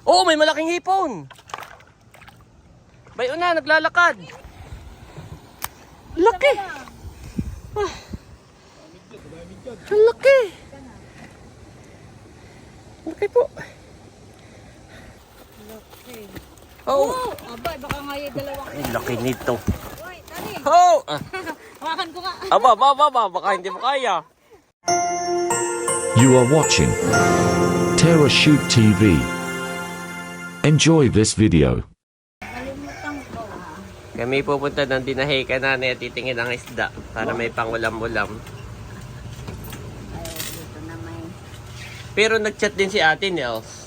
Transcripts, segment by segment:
Oo, may malaking hipon. Bayo na, naglalakad. Laki. Ah. Ang laki. Laki po. Laki. Oo. Oh, aba, baka nga yung dalawang. Ay, laki nito. Uy, tani. Oo. Hawakan ko nga. Aba, baka hindi mo kaya. You are watching Terra Shoot TV. Enjoy this video. Kalimutan ko. Kami pupunta ng dinahikan natin at titingin ang isda para may pangulam-ulam. Ay, dito na may. Pero nag-chat din si Ate Nels.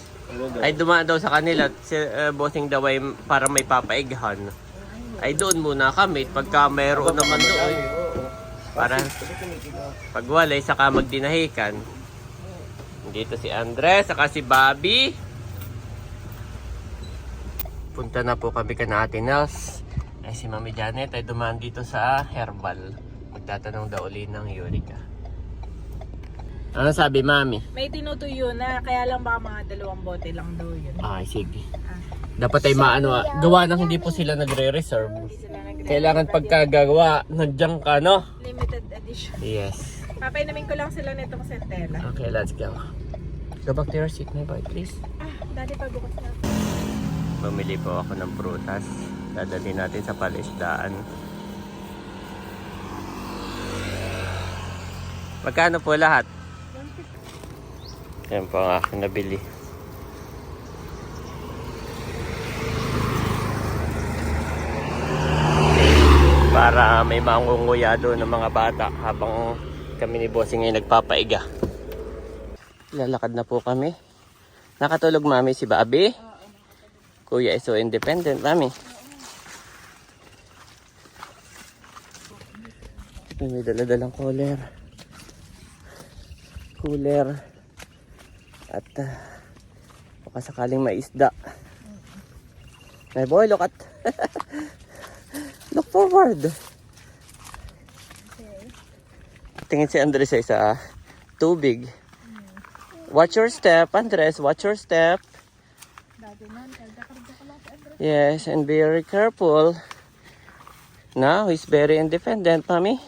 Ay dumaan daw sa kanila si bossing daw ay para may papaighan. Ay doon muna kami pagka mayroon naman doon. Para pag walay saka magdinahikan. Dito si Andres saka si Bobby. Punta na po kami kana Ate Nels. Ay si Mami Janet ay dumaan dito sa Herbal. Magtatanong daw uli ng Eureka. Ano sabi Mami? May tinutuyo na, kaya lang baka mga 2 bote lang daw yun. Ay sige. Dapat ay maano, gawa nang hindi po sila nagre-reserve. Kailangan pagkagawa, nandiyan ka, no? Limited edition. Yes. Papainumin ko lang sila nitong centella. Okay, let's go. Go back to your seat, my boy, please. Daddy, pabukas na. Bumili po ako ng prutas. Dadalhin natin sa palisdaan. Magkano po lahat? Yan po ang aking nabili. Para may mangunguya doon ng mga bata habang kami ni Bossing ay nagpapaiga. Lalakad na po kami. Nakatulog Mami si Bobby? Kuya is so independent Mami. May dala-dalang cooler. At baka sakaling may isda. My boy, look at look forward. Tingin si Andres sa tubig. Watch your step, Andres. Watch your step. Yes, and be very careful. Now he's very independent, Mami.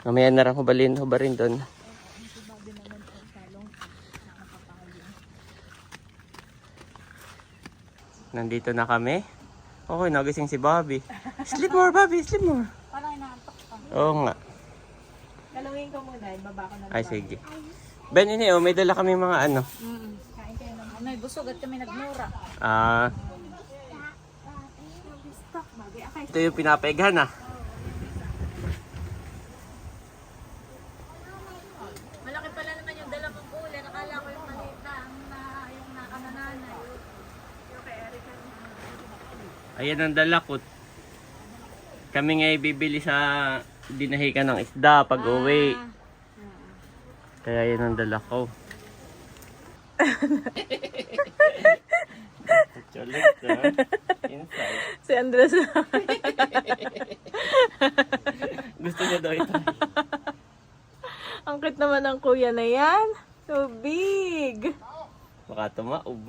Mamaya na lang hubarin doon. Nandito na kami. Okay, nagising si Bobby. Sleep more, Bobby. Sleep more. Parang inaantok ka. Oo nga. Galawin ko muna, ibaba ko na. Ay, sige. Ben, ini, may dala kami mga ano. Kain kayo naman. Ano, busog at kami nagmura. Ito yung pinapaighan ah. Malaki pala naman yung dala mong kulay. Nakala ko yung maliit na yung nakanananay. Ayan ang dala ko. Kami nga bibili sa dinahikan ng isda pag uwi. Kaya yan ang dala ko. Chocolate inside. Si Andres. Gusto niya daw ito. Ang cute naman ng kuya na yan. So big. Baka tumaob.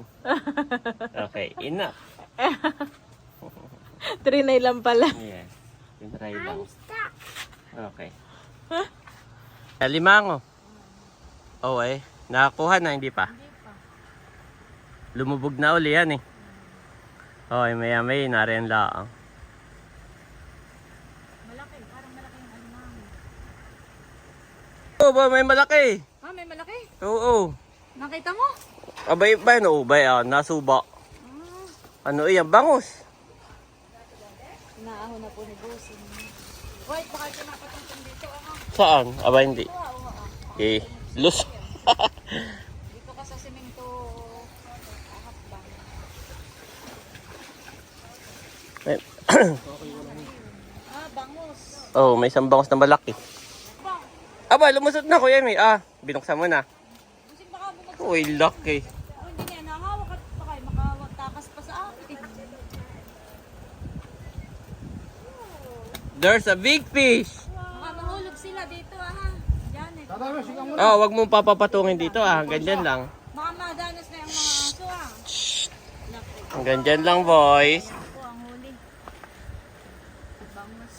Okay, enough. Trinay lang pala. Yes. Try lang. Okay. Limango. Oh eh. Nakakuha na, hindi pa? Lumubog na uli yan eh. Okay, maya-maya nariyan lang. Malaki, parang malaki yung alimango. Oo ba, may malaki. May malaki. Oo. Nakita mo? Abay ba yun? Ubay nasuba. Ano iyan? Bangus. Inaahon na po ni Bossing. Wait, baka ito napatungtong dito. Saan? Abay hindi. Eh, lus. Dito ka sa semento. Ahapbang. Bangus. Oh, may isang bangus na malaki. Aba, lumusot na Kuya May. Binuksan mo na. Bossing, baka bumagsak. Uy, laki. Hindi niya nahawak at baka makawag takas pa sa akin. There's a big fish. Baka mahulog sila dito ha. Diyan eh. Oh, wag mong papapatungin dito Ganyan lang. Baka madanas na yung mga aso ha. Ganyan lang, boys. Ako ang huli. Bangus.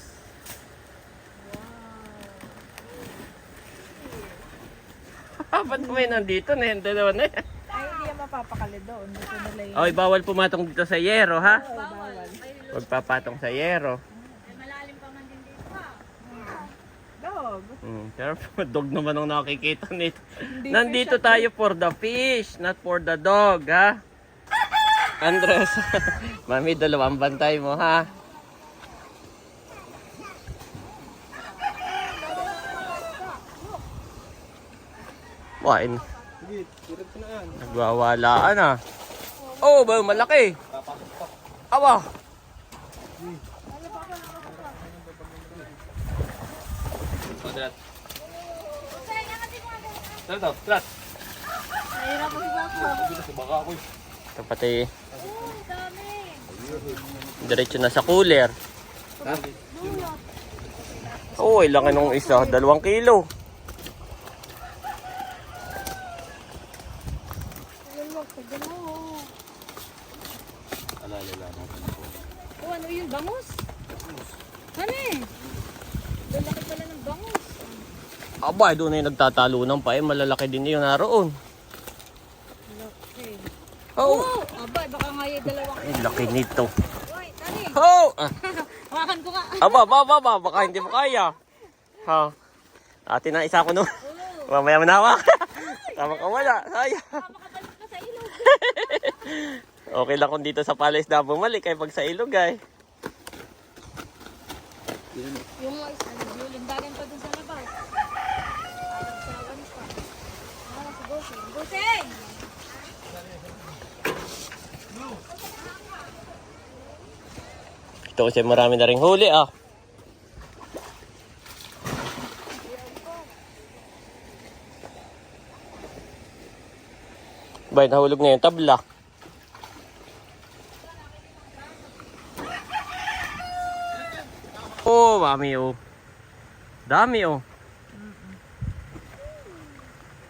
Ba't may nandito na yung dalawa na yan? Ay, hindi yan mapapakali doon. Gusto nila yun. Oy, bawal pumatong dito sa yero, ha? Bawal. Huwag papatong sa yero. Ay, malalim pa man din dito ha. Dog. Pero dog naman ang nakikita nito. Nandito tayo for the fish, not for the dog, ha? Andres, mami, dalawang bantay mo, ha? Wain. Nagwawalaan, ha? Oh, ba, malaki. Awa. Mahirap mo ba? Ito pati, Dami. diretso na sa cooler. Oo, ilang anong isa? 2 kilo. Oh, ano yun? Bangus? Ano eh? Lalaki pala ng bangus. Aba, doon na yung nagtatalunan pa malalaki din yung naroon. Laki. Oh, Aba, baka nga yung dalawang. ay, laki nito. Uy, tani. Oh! Hawakan ko nga. Aba, baka hindi mo kaya. Ha? Ate na isa ko no. Mamaya manawa. Tama ka wala. Sayang. Makabalik ka sa ilog. Okay lang kung dito sa Palace na bumalik kay pag sa ilog ay. Yung mga yung lindagan pa dun sa labas. Nagsawan pa. Ah, si Boseng. Boseng! Ito kasi marami na ring huli Bay, nahulog na yung tabla. Oh, mami Dami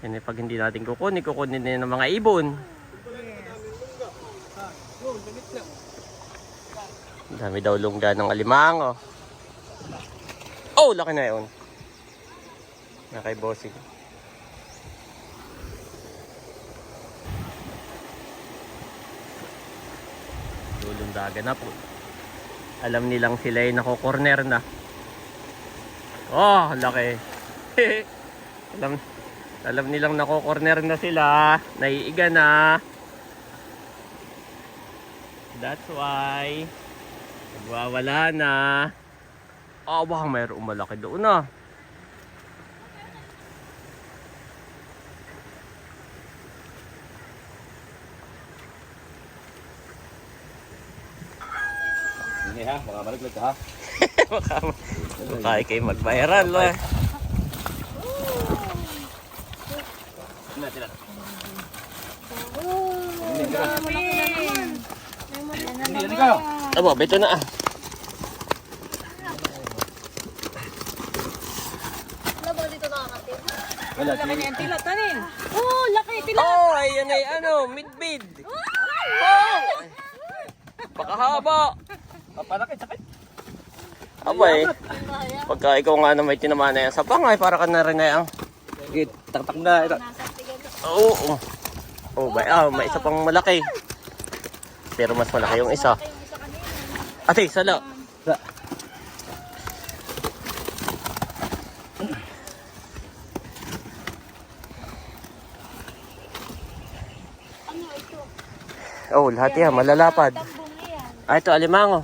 Yan pag hindi natin kukunin din ng mga ibon. Dami daw lungga ng alimango. Oh, laki na yun. Nakay bossing. Lulundagan na po. Alam nilang sila ay nako-corner na. Oh, laki. alam nilang nako-corner na sila. Naiiga na. That's why nagwawala na. Oh, baka mayroong malaki doon Ini ha, baka malaglag ka ha. Baka kayo mag-viral. Ini ka. Aba, beto na Wala ba dito nakakatid? Wala, Laki niya yung tilot, tani. Oh, laki, tilot. Oh, ayan ay mid-mid. Oh! Baka haba. Papalaki, sakit. Abay, pagka ikaw nga na may tinamaan na yan sa pangay, para ka na rin na yan. Sige, taktak na. Ito. Nasa tigan ko. Oo. Oh, may isa pang malaki. Pero mas malaki yung isa. Yung isa kanina. Ate, sala. Ano ito? Oh, lahat yan, malalapad. Tambong na yan. Ah, ito, alimango.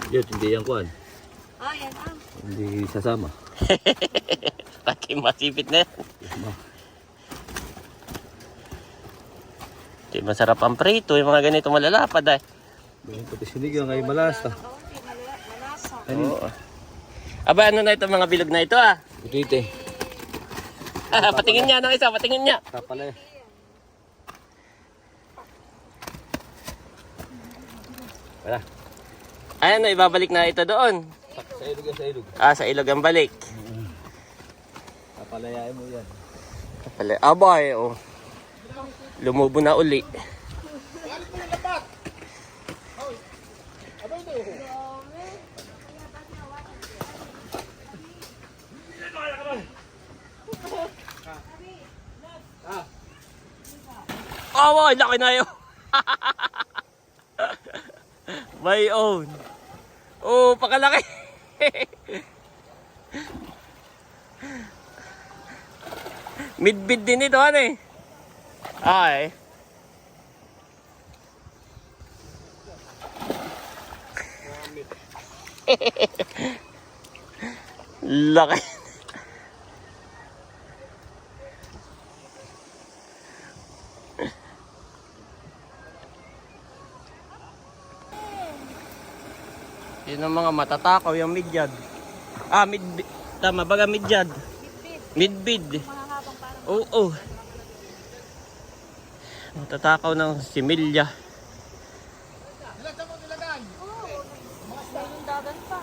Yun, hindi yan kuhan. Ah, yan ah. Hindi sasama. Pati masipit na yan. Di masarap ang prito, yung mga ganito malalapad ay. Yung pati sinigang ay malasa. Kaunti, malasa. Oo. Aba, ano na ito mga bilog na ito Ito. Patingin niya ng isa, patingin niya. Tapala eh. Wala. Ayan na, ibabalik na ito doon. Sa ilog yan, sa ilog. Ah, sa ilog ang balik. Papalayain mo yan. Abay, oh. Lumubo na uli. Oh, laki na yun. My own. Oh, pakalaki. Midbid din ito, ano eh. Ay. Laki. Yun ang mga matatakaw, yung midyad. Ah, midbid. Tama, baga midyad. Midbid. Mahahabang parang Oo. Matatakaw ng similya. yung dagan pa.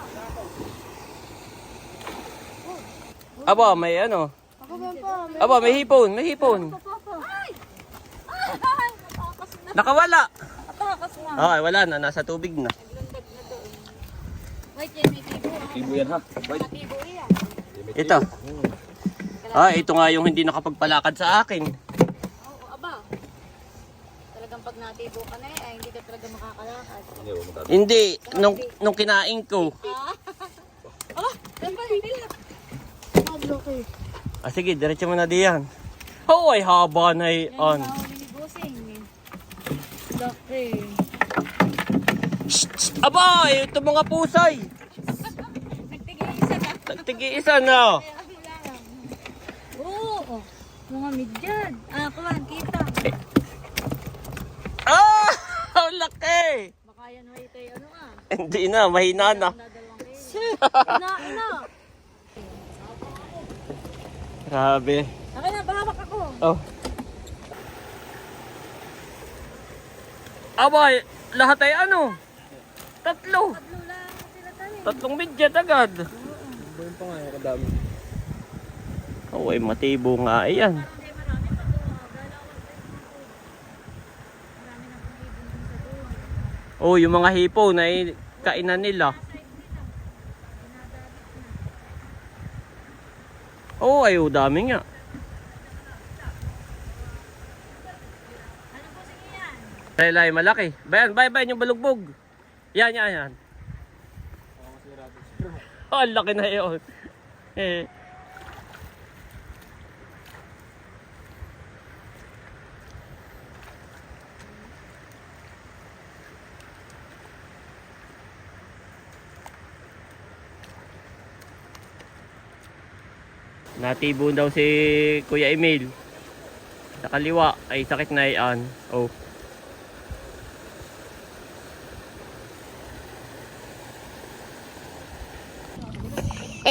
Aba, may ano. Ako ba pa? Aba, may hipon, may hipon. Ay! Ay! Natakas na. Nakawala. Natakas na. Okay, wala na. Nasa tubig na. Naglandag na doon. Wait, yan may tibo. Ibo yan ha. Wait. Tibo yan. Ito. Ah, ito nga yung hindi nakapagpalakad sa akin. Oo, aba. Talagang pag natibo ka na ay hindi ka talaga makakalakad. Hindi, huwag mo Hindi, nung kinain ko. Aba, saan ba? Hindi lang. Maglaki. Ah, sige, diretso mo na diyan. Oh, ay haba na Yan yan. yung nahuli ni Bossing. Laki. Aba, ito mga pusay. Nagtigil-isa na. Nagtigi-isa na. Kaya wala lang. Oo. Mga midyad. Ah, kuhan, kita. Ah, ang laki. Baka yan ay tayo ano ah. Hindi na, mahina na. Nadalawang kayo. Ina. Grabe. Akin na, bahawak ako. Oh. Aba, lahat ay ano? Tatlo. Tatlo lang sila tayo. Tatlong midyat agad. Doon pa nga, ang dami. Oh, ay matibo nga. Ayan. Hindi, marami pa doon. Dalawang tayo. Marami na pang ibon dun sa doon. Oh, yung mga hipon ay kainan nila. Oh, ay, dami nga. Ano po sige yan? Ay, malaki. Bayan yung balugbog. Yan. Oh, ang laki na yun. Eh. Natibon daw si Kuya Emil. Sa kaliwa ay sakit na yan. Oh.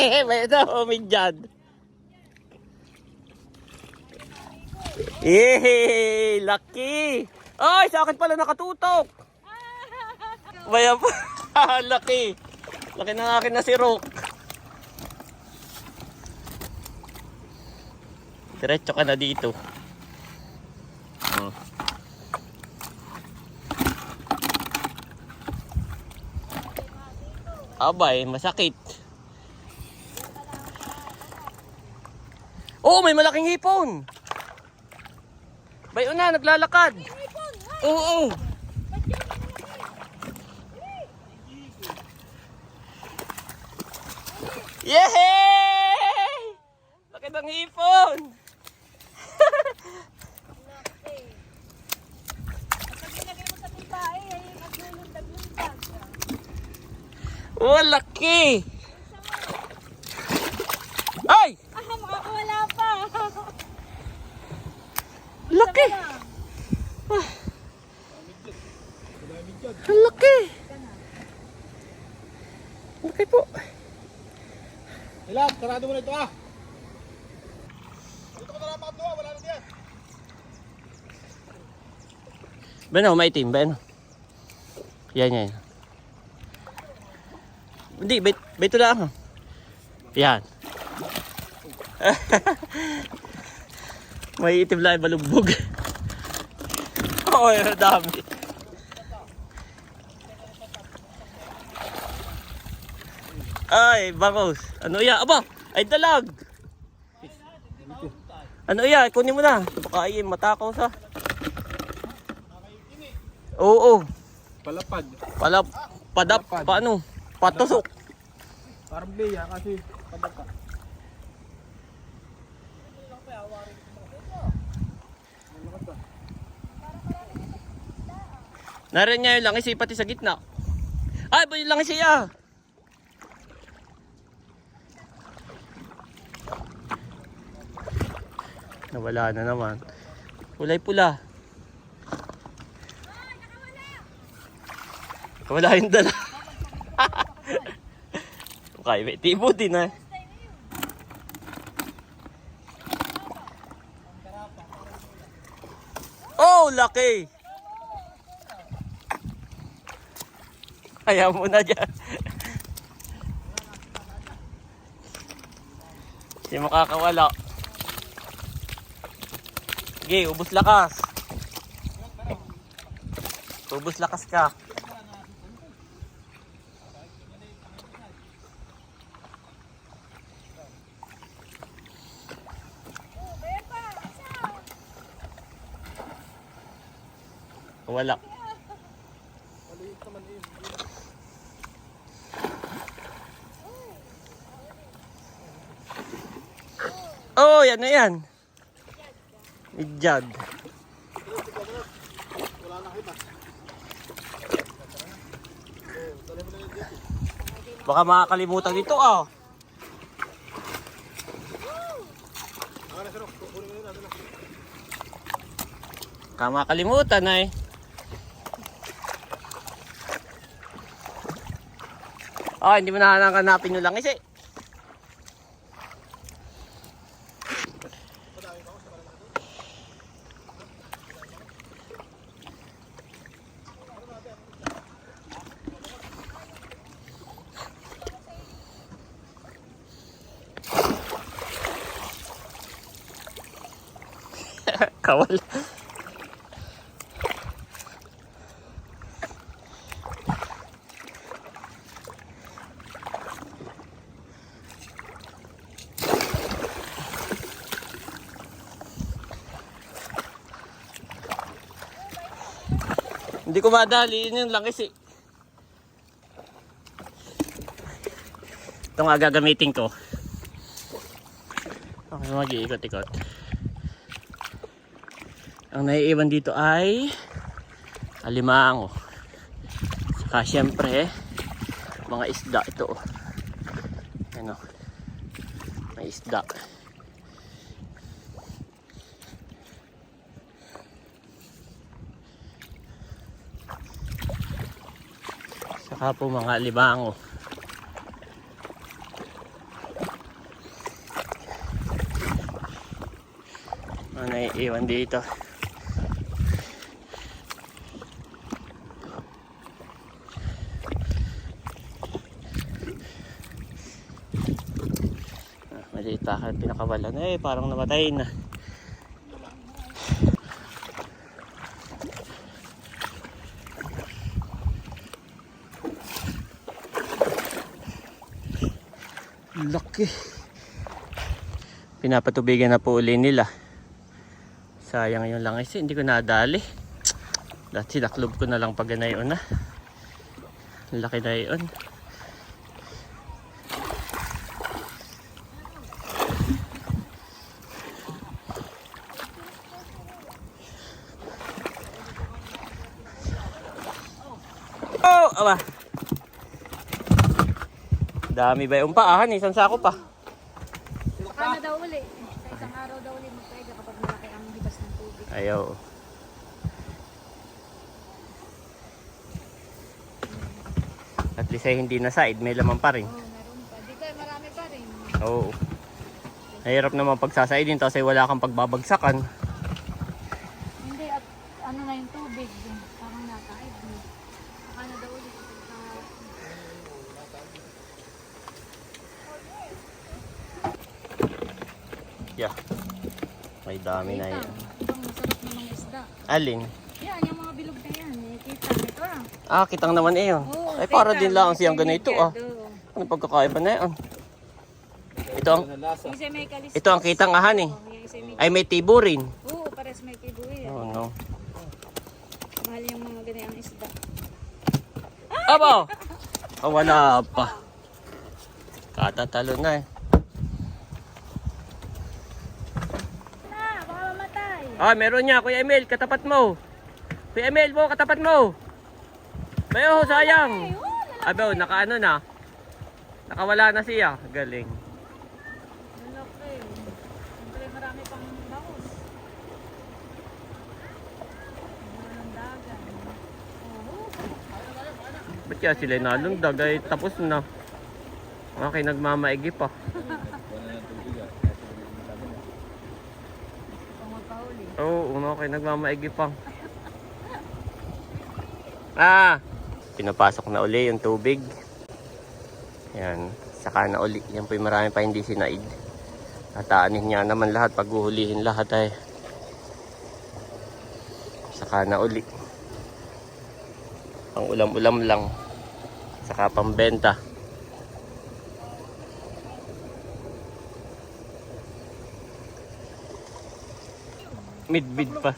May ito, umidyad. Lucky! Ay, sa akin pala nakatutok. Bayan pa. Laki. Laki ng akin na si Rock. Diretso ka na dito. Abay, masakit. Oh, may malaking hipon. Bayo na, naglalakad. Oo. Yehey! Laki ng hipon. Pag nilagay mo sa pipae, ay maglulundag-lundag. Oh, laki. Ay! Ah, makakawala pa. Laki. Ang laki. Laki po. Ilan, sarado mo na ito ah. Dito ko na lang makatuwa, wala na diyan. Ben, oh, maitim, Ben. Yan. Hindi, bait lang. Yan. May itim lang balugbog. Oo, ang dami. Ay, bangos. Ano yan? Aba, ay dalag. Ano yan? Kunin mo na. Baka ay matakaw sa. Oo. Palapad. Padap. Paano? Patusok. Parang biya kasi padapa. Narin niya yung langis pati sa gitna. Ay, ba yung langis siya? Nawala na naman. Kulay pula. Wala yung dala. Okay, may tibo din eh. Oh, laki! Ayaw mo na dyan. Hindi makakawala. Sige, ubos lakas. Ubos lakas ka. Wala. Oh, yan na yan. Idyad. Baka makakalimutan dito ah. Baka makakalimutan ay. Ah, hindi mo na hanapin yung langis eh. Kawal. Hindi ko madali, yun yung langis eh. Ito nga gagamitin ko. Okay, mag-iikot-ikot. Ang naiiwan dito ay alimango. Saka syempre mga isda ito. Ano? May isda. Saka po mga alimango. Ang naiiwan dito. Maliit pa kahit pinakawalan eh, parang namatay na. Laki. Pinapatubigan na po uli nila. Sayang yung langis, hindi ko nadali. Dati sinaklob ko na lang pag ganayon na. Laki na yun. Oh, aba. Dami ba yung paahan, isang sako pa. Baka na daw uli. Sa isang araw daw uli magpaiga kapag malaki ang hibas ng tubig. Ayaw. At least ay hindi na side, may laman pa rin. Oo, meron pa. Dito ay marami pa rin. Oo. Mahirap naman pagsasaidin tapos ay wala kang pagbabagsakan. Hindi, at ano na yung tubig. Parang nakaid. Baka na daw uli. Yeah. May dami na yan. Ang masarap namang isda. Alin? Yan, yung mga bilog na yan. Kita, ito ah. Ah, kitang naman eh yun. Oo, Ay, para teka, din lang may siyang ganito ah. siligado. Ano pagkakaiba na yan? Ito ang, Nalasa. Yung isa may kalis. ito ang kitang ahan eh. Yung isa may... Ay, may tibo rin. Oo, pares may tibo eh. Oh no. Mahal yung mga ganyan isda. Aba! Oh, wala pa. Katatalo na eh. Na, baka mamatay. Ah, meron niya. Kuya Emil, katapat mo. Kuya Emil mo, katapat mo. Bayo, sayang. Aba, nakaano na. Nakawala na siya. Galing. Malaki. Siyempre marami pang bangus. Ang dagat. Oo. Ba't kaya sila nalundag? Ay, tapos na. Okay, nagmamaigi pa. Kung magpahuli. Oo, okay, nagmamaigi pa. Ah! Pinapasok na uli yung tubig. Yan, saka na uli. Yan po yung marami pa hindi sinaid. Tataanin niya naman lahat, paghuhulihin lahat ay. Saka na uli. Pang ulam-ulam lang. Saka pambenta. Midbid pa.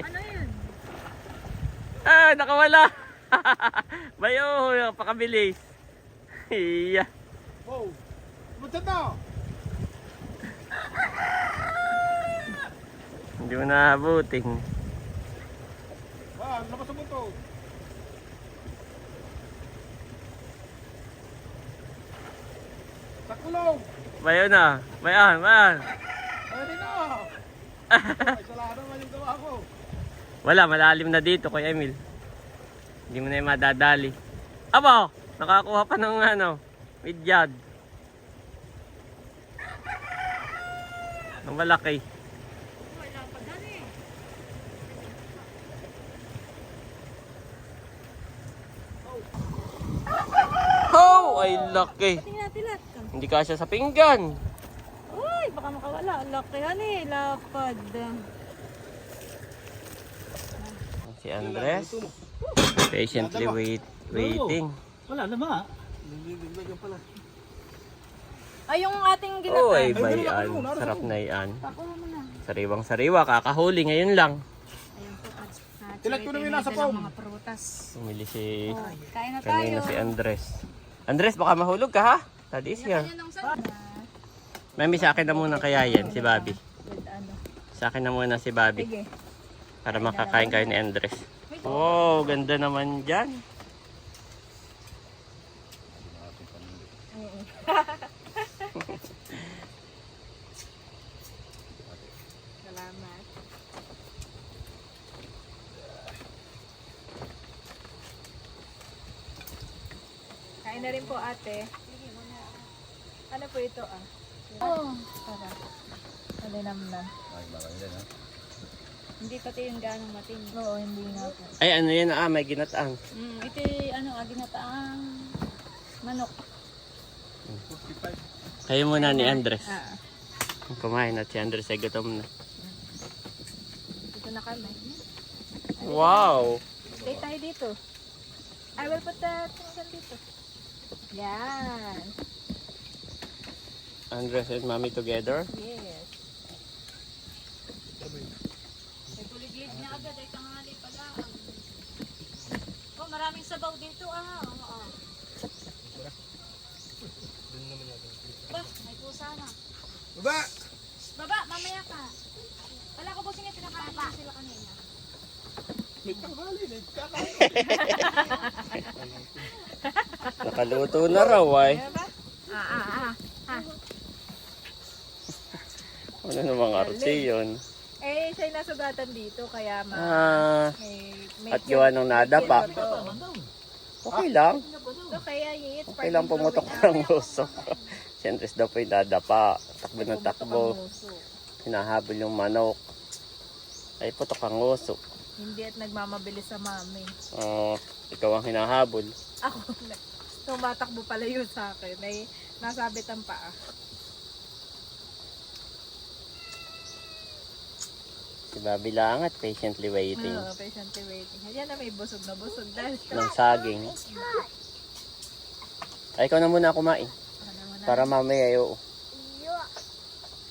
Ano yun? Ah, nakawala. Bayo, napakabilis. Iya. Wow! Pumunta na! Hindi mo naabutin. Ah, labas mo to. Sa kulong! Bayo na. Bayan, bayan. Pwede na! Ay, sala naman yung gawa ko. Wala, malalim na dito kay Emil. Hindi mo na yung madadali. Aba, nakakuha pa ng ano, midyad. Ang malaki. Wala pa dyan eh. Oh, ay laki. Tingnan natin lahat. Hindi kasya sa pinggan. Uy, baka makawala. Laki yan eh. Lapad. Si Andres. Patiently waiting. Wala naman. Ay, yung ating ginata. Oh, ay bayan. Sarap na yan. Pakuha mo na. Sariwang sariwa, kakahuli ngayon lang. Ayan po. Tilat ko na yung nasa foam. Mga prutas. Umili si Oh, kain na tayo. kanina si Andres. Andres, baka mahulog ka ha? That is here. Yan ang sana. Mami, sa akin na muna kaya yan, si Bobby. With ano. Sa akin na muna si Bobby. Sige. Para makakain kayo ni Andres. Wow, ganda naman dyan. Salamat. Kain na rin po ate. Ano po ito ah? Oh. Para. Malinamnan. Hindi pati yung ganong matindi. Oo, hindi nga po. Ay, ano yan may ginataan. Ito ano, ginataang manok. Kayo muna ni Andres. Ah, Kumain at si Andres ay gutom na. dito na kami. Wow! Stay tayo dito. I will put the things dito. Yan. Andres and Mommy together. Yes. May kuliglig na agad ay tanghali pala. Oh, maraming sabaw dito ah. Oo. Ba, may pusa na. Baba! Baba, mamaya ka. Wala ko busing yung pinakain na sila kanina. May tanghali na. Kakain. Nakaluto na raw ay. Diba? Ano namang arte yun? Eh, siya'y nasugatan dito, kaya may At gawa ng nadapa. Okay lang. So, kaya it's Okay lang pumutok ng uso. Si Andres daw po yung dadapa. Takbo ng takbo. Hinahabol yung manok. Ay, putok ang uso. Hindi at nagmamabilis sa mami. Ikaw ang hinahabol. Ako, Tumatakbo palayo sa akin. May nasabit ang paa. Si Bobby Langat, patiently waiting. Oo, patiently waiting. Ayan na may busog na busog dahil. Ng saging. Ay, ikaw na muna kumain. Para mamaya yung...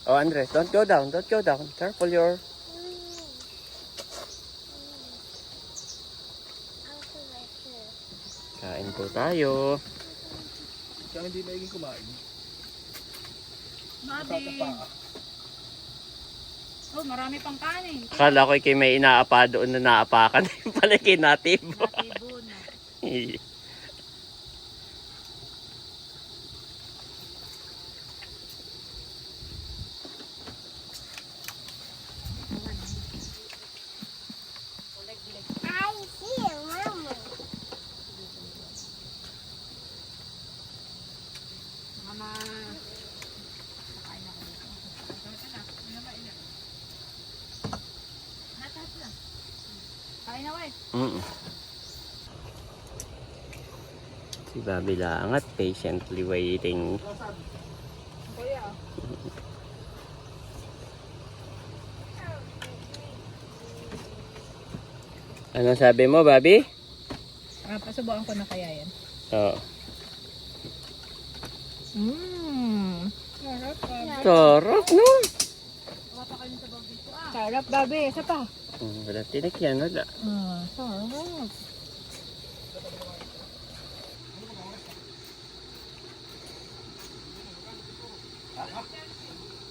Oh, Andres, don't go down. Don't go down. Careful your... Kain po tayo. Kaya hindi maiging kumain. Bobby. Oh, marami pang kanin. Akala ko kay may inaapa doon na naapakan. Yung pala kay native. Natibo na. Mama. Kain ako dito. Kain na, wey. Si Bobby Langat, patiently waiting. Kuya. Ano sabi mo, Bobby? Pasubukan ko na kaya yan. Oo. Sarap, Sarap, no? Sarap, Bobby. Isa pa. Wala tinik yan, wala.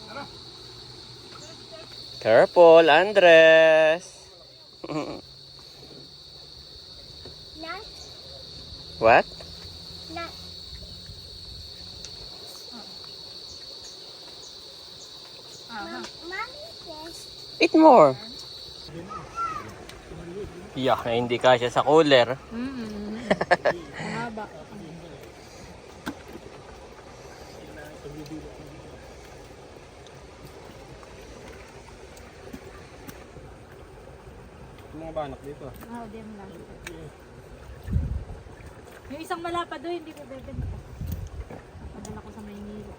Sarap. Careful, Andres. What? Eat more. Yak na hindi kasya sa cooler. Mahaba. Yung mga banak dito. Oh, di mo lang. Yung isang malapad doon, hindi ko bebenta. Padala ko sa Maynila.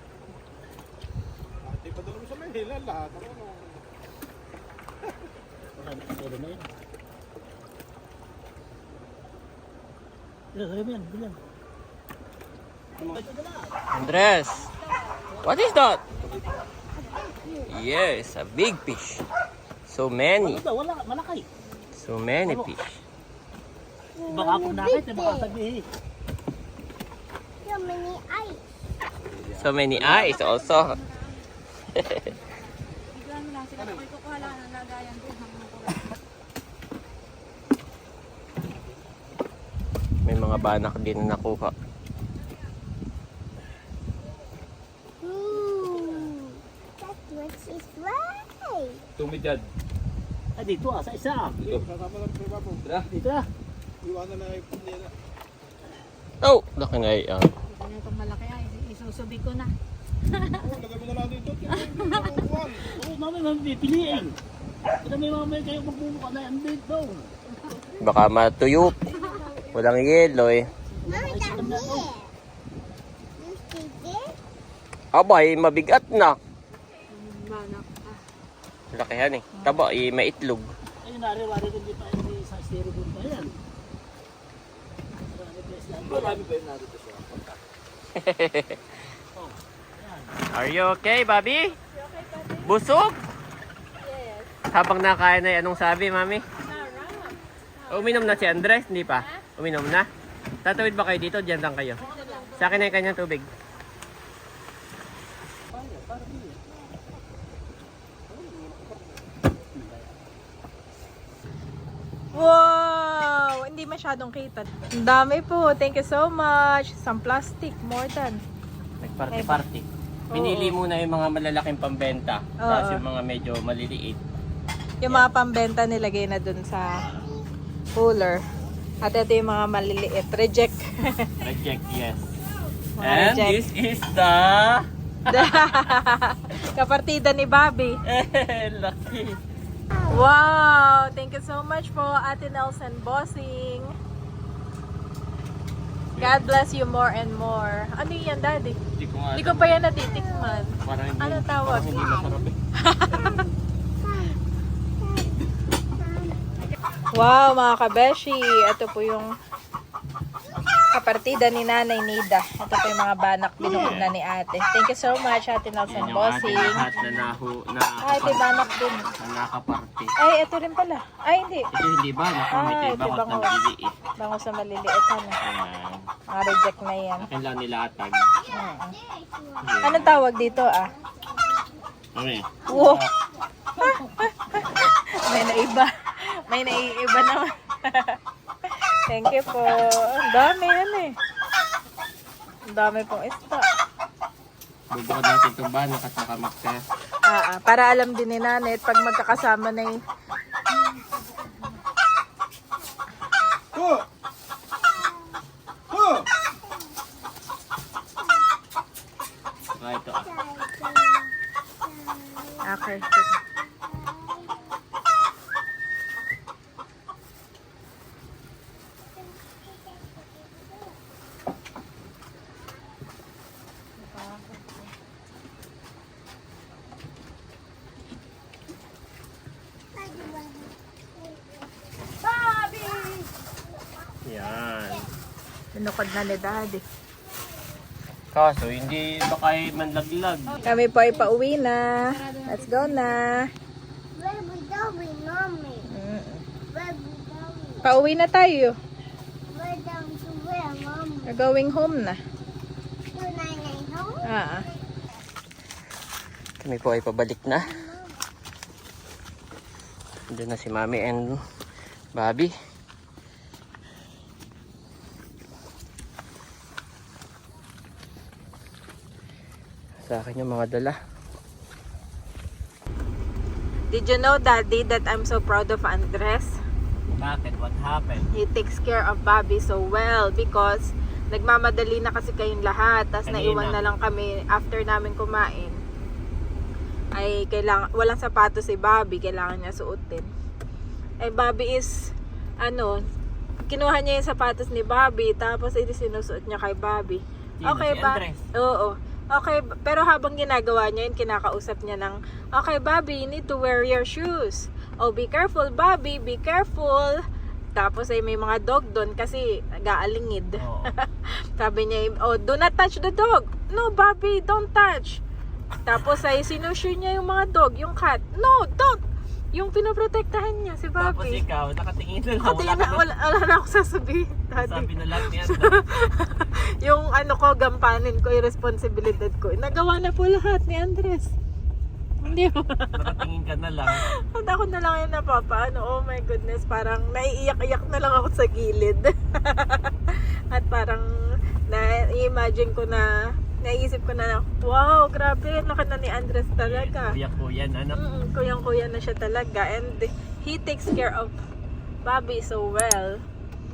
Ate, padala mo sa Manila lahat. Ano? Andres, what is that? Yes, a big fish. So many. Wala, malaki. So many fish. Baka kung nakit, baka sabihin. So many eyes also. Bigyan mo lang sila. Kung kukuha lang ng lagayan doon. May mga banak din na nakuha. Tumidad. Ay, dito sa isa. Kasama lang sa bapo. Dito ah. Iwanan na yung nila. Oh, laki na yan. Kung itong malaki ay, isusubi ko na. Oo, lagay mo na lang dito. Hindi na kukuhan. Oo, mamay, pipiliin. Ito may mamay kayo magbubuka na yan dito. Baka matuyok. Walang yelo eh. Abay, mabigat na. Manak. Lakihan eh. Taba, eh, maitlog. Ay, nari-wari ko di pa hindi sa styrofoam pa yan. Marami pa yun narito siya. Are you okay, Bobby? Busog? Yes. Habang nakain ay anong sabi, Mami? Uminom na si Andres, hindi pa? Uminom na? Tatawid ba kayo dito? Diyan lang kayo. Sa akin ay kanyang tubig. Wow! Hindi masyadong kita. Ang dami po. Thank you so much. Some plastic. More than. Nagparty-party. Pinili muna yung mga malalaking pambenta. Oo. Tapos yung mga medyo maliliit. Yung mga pambenta nilagay na dun sa cooler. At ito yung mga maliliit. Reject. Reject, yes. Mga And reject. this is the... Kapartida ni Bobby. Lucky. Wow! Thank you so much po, Ate Nelson Bossing. Si God bless you more and more. Ano yan, Daddy? Hindi ko nga Hindi ko pa yan natitikman. Parang hindi, Ano tawag? Parang hindi masarap eh. Wow, mga kabeshi. Ito po yung kapartida ni Nanay Nida. Ito po yung mga banak binukod na ni ate. Thank you so much, Ate Nelson Yan yung ating Bossing. lahat na Ay, ito banak din. nakaparte. Ay, ito rin pala. Ay, hindi. Ito hindi ba? Nakamit Ah, iba ito ko bango. ng liliit. Bango sa maliliit. Ano? Ayan. Mga reject na yan. Akin lang nilatag. Anong tawag dito ah? Ano eh? Wow! May naiba. May naiiba naman. Thank you po. Ang dami yan eh. Ang dami pong isda. Bubukod natin itong banak at nakamit ka. Para alam din ni Nanay at pag magkakasama na yung Oh! Oh! Ah, ito. okay. Yan. Binukod na ni Daddy. Kaso, hindi ba kayo manlaglag? Kami po ay pauwi na. Let's go na. Where we going, Mommy? Mm. Where we going? Pauwi na tayo. We're down to where, Mommy? We're going home na. To Nanay home? Kami po ay pabalik na. Doon na si Mami and Bobby. Sa akin yung mga dala. Did you know, Daddy, that I'm so proud of Andres? Bakit? What happened? He takes care of Bobby so well because nagmamadali na kasi kayong lahat. Tapos Kanina. naiwan na lang kami after namin kumain. Ay, kailangan, walang sapatos si Bobby. Kailangan niya suotin. Eh, Bobby is, kinuha niya yung sapatos ni Bobby. Tapos, sinusuot niya kay Bobby. Sino? Okay Si ba? Andres? Oo. Okay, pero habang ginagawa niya yun, kinakausap niya ng, okay, Bobby, you need to wear your shoes. Oh, be careful, Bobby, be careful. Tapos ay may mga dog doon kasi gaalingid. Oo. Sabi niya, oh, do not touch the dog. No, Bobby, don't touch. Tapos ay sinusure niya yung mga dog, yung cat. No, don't. Yung pinoprotektahan niya si Tapos Bobby. ikaw, nakatingin na lang. Kasi wala na ako sasabihin. Daddy. Sabi na lahat ni Andres. Yung ko, gampanin ko, yung responsibilidad ko. Nagawa na po lahat ni Andres. Hindi mo. Nakatingin ka na lang. At ako na lang yung napapaano. Oh my goodness, parang naiiyak-iyak na lang ako sa gilid. At parang na-imagine ko na, naisip ko na, wow, grabe, laki na ni Andres talaga. Kuya-kuya na ano? Kuyang-kuya na siya talaga. And he takes care of Bobby so well.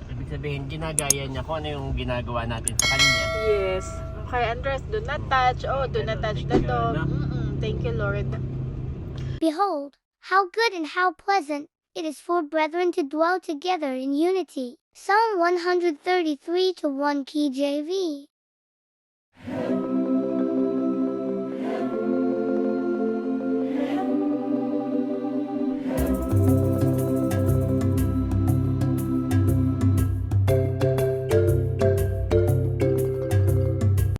Ibig sabihin, ginagaya niya kung ano yung ginagawa natin sa kanya. Yes. Okay, Andres, do not touch. Oh, do not touch the dog. Thank you, Lord. Behold, how good and how pleasant it is for brethren to dwell together in unity. Psalm 133 to 1 KJV.